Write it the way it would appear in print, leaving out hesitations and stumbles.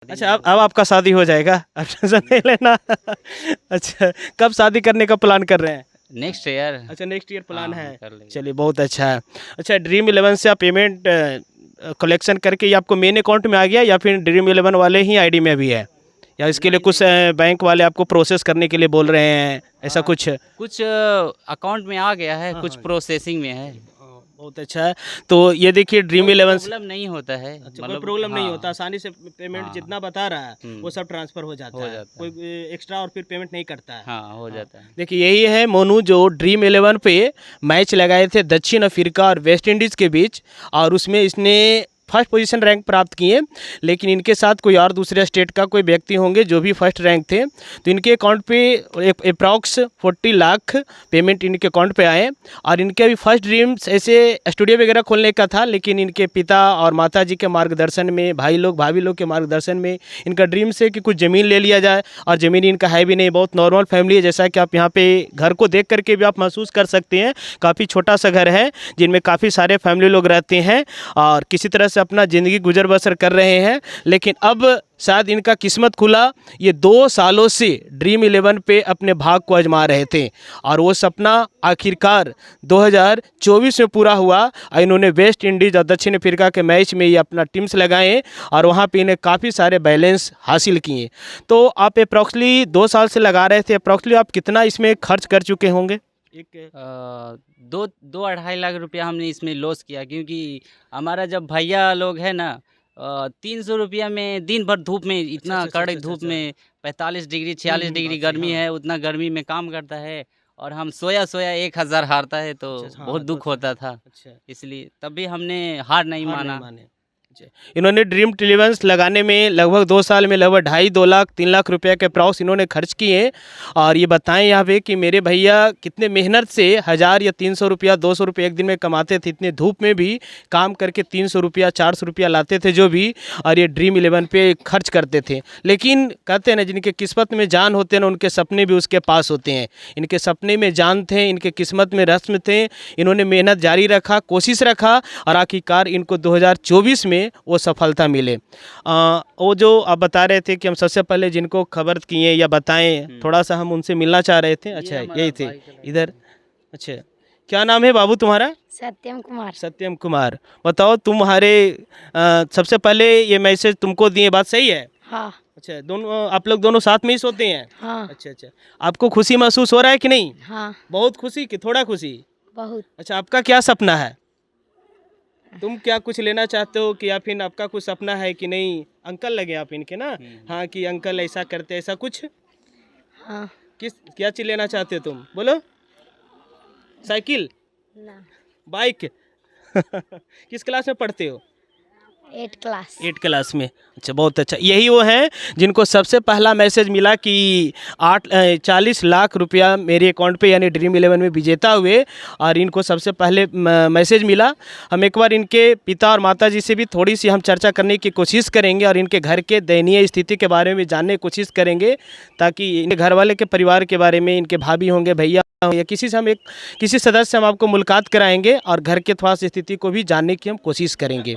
अच्छा, अब आपका शादी हो जाएगा, अब टेंशन नहीं लेना। अच्छा, कब शादी करने का प्लान कर रहे हैं? Next year. अच्छा, नेक्स्ट ईयर प्लान हाँ, है। कर लेंगे। चलिए, बहुत अच्छा है। अच्छा, ड्रीम इलेवन से आप पेमेंट कलेक्शन करके ये आपको मेन अकाउंट में आ गया, या फिर ड्रीम इलेवन वाले ही आईडी में भी है, या इसके लिए कुछ बैंक वाले आपको प्रोसेस करने के लिए बोल रहे हैं, ऐसा कुछ? कुछ अकाउंट में आ गया है, हाँ, कुछ हाँ। प्रोसेसिंग में है। बहुत अच्छा है। तो ये देखिए, ड्रीम कोई इलेवन प्रॉब्लम नहीं होता है, अच्छा, कोई प्रॉब्लम नहीं होता, आसानी से पेमेंट हाँ, जितना बता रहा है हम्म, वो सब ट्रांसफ़र हो जाता हो है, जाता कोई है। एक्स्ट्रा और फिर पेमेंट नहीं करता है। हाँ, हो हाँ, जाता है। देखिए, यही है मोनू जो ड्रीम इलेवन पे मैच लगाए थे दक्षिण अफ्रीका और वेस्ट इंडीज़ के बीच, और उसमें इसने फर्स्ट पोजीशन रैंक प्राप्त किए। लेकिन इनके साथ कोई और दूसरे स्टेट का कोई व्यक्ति होंगे जो भी फर्स्ट रैंक थे, तो इनके अकाउंट पे अप्रॉक्स 40 लाख पेमेंट इनके अकाउंट पे आए। और इनके अभी फर्स्ट ड्रीम्स ऐसे स्टूडियो वगैरह खोलने का था, लेकिन इनके पिता और माता जी के मार्गदर्शन में, भाई लोग भाभी लोग के मार्गदर्शन में, इनका ड्रीम्स है कि कुछ ज़मीन ले लिया जाए। और ज़मीन इनका है भी नहीं, बहुत नॉर्मल फैमिली है, जैसा कि आप यहाँ पे घर को देख करके भी आप महसूस कर सकते हैं। काफ़ी छोटा सा घर है जिनमें काफ़ी सारे फैमिली लोग रहते हैं और किसी तरह से अपना ज़िंदगी गुजर बसर कर रहे हैं। लेकिन अब शायद इनका किस्मत खुला। ये 2 सालों से ड्रीम इलेवन पे अपने भाग को आजमा रहे थे, और वो सपना आखिरकार 2024 में पूरा हुआ। और इन्होंने वेस्ट इंडीज़ और दक्षिण अफ्रीका के मैच में ये अपना टीम्स लगाए, और वहाँ पे इन्हें काफ़ी सारे बैलेंस हासिल किए। तो आप अप्रॉक्सली 2 साल से लगा रहे थे, अप्रॉक्सली आप कितना इसमें खर्च कर चुके होंगे? एक 2-2.5 लाख रुपया हमने इसमें लॉस किया, क्योंकि हमारा जब भैया लोग है ना, 300 रुपया में दिन भर धूप में, इतना अच्छा, कड़क अच्छा, धूप अच्छा। में 45 डिग्री 46 डिग्री बात सही, गर्मी हाँ। है, उतना गर्मी में काम करता है, और हम सोया सोया 1000 हारता है, तो अच्छा, हाँ, बहुत दुख होता था। अच्छा, इसलिए तभी हमने हार नहीं हार नहीं माना। माने। अच्छा, इन्होंने ड्रीम इलेवंस लगाने में लगभग 2 साल में लगभग 2.5-2 लाख 3 लाख रुपए के अप्रॉक्स इन्होंने खर्च किए। और ये बताएं यहाँ पे कि मेरे भैया कितने मेहनत से 1000 या 300 रुपया 200 रुपये एक दिन में कमाते थे, इतने धूप में भी काम करके 300 रुपया 400 रुपया लाते थे जो भी, और ये ड्रीम इलेवन पे खर्च करते थे। लेकिन कहते हैं ना, जिनके किस्मत में जान होते हैं ना, उनके सपने भी उसके पास होते हैं। इनके सपने में जान थे, इनके किस्मत में रस्म थे। इन्होंने मेहनत जारी रखा, कोशिश रखा, और आखिरकार इनको 2024 में वो सफलता मिले। वो जो आप बता रहे थे कि हम सबसे पहले जिनको खबर किए या बताएं, थोड़ा सा हम उनसे मिलना चाह रहे थे। अच्छा, हमारा यही थे भाई का लड़का इधर। अच्छा, क्या नाम है बाबू तुम्हारा? सत्यम कुमार। सत्यम कुमार। बताओ, तुम्हारे सबसे पहले ये मैसेज तुमको दिए, बात सही है? हाँ। अच्छा, दोनों आप लोग दोनों साथ में ही सोते हैं? हाँ। अच्छा, अच्छा। आपको खुशी महसूस हो रहा है कि नहीं? हाँ। बहुत खुशी कि थोड़ा खुशी? बहुत। अच्छा, आपका क्या सपना है? तुम क्या कुछ लेना चाहते हो कि, या फिर आपका कुछ सपना है कि नहीं? अंकल लगे आप इनके ना? हाँ, कि अंकल ऐसा करते, ऐसा कुछ? हाँ। किस क्या चीज़ लेना चाहते हो तुम, बोलो? साइकिल? ना। बाइक? किस क्लास में पढ़ते हो? 8 क्लास। 8 क्लास में। अच्छा, बहुत अच्छा। यही वो हैं जिनको सबसे पहला मैसेज मिला कि 40 लाख रुपया मेरे अकाउंट पे यानी ड्रीम इलेवन में विजेता हुए, और इनको सबसे पहले मैसेज मिला। हम एक बार इनके पिता और माता जी से भी थोड़ी सी हम चर्चा करने की कोशिश करेंगे, और इनके घर के दयनीय स्थिति के बारे में जानने की कोशिश करेंगे, ताकि इनके घर वाले के परिवार के बारे में, इनके भाभी होंगे, भैया या किसी से किसी सदस्य से हम आपको मुलाकात कराएंगे, और घर के थोड़ा सी स्थिति को भी जानने की हम कोशिश करेंगे।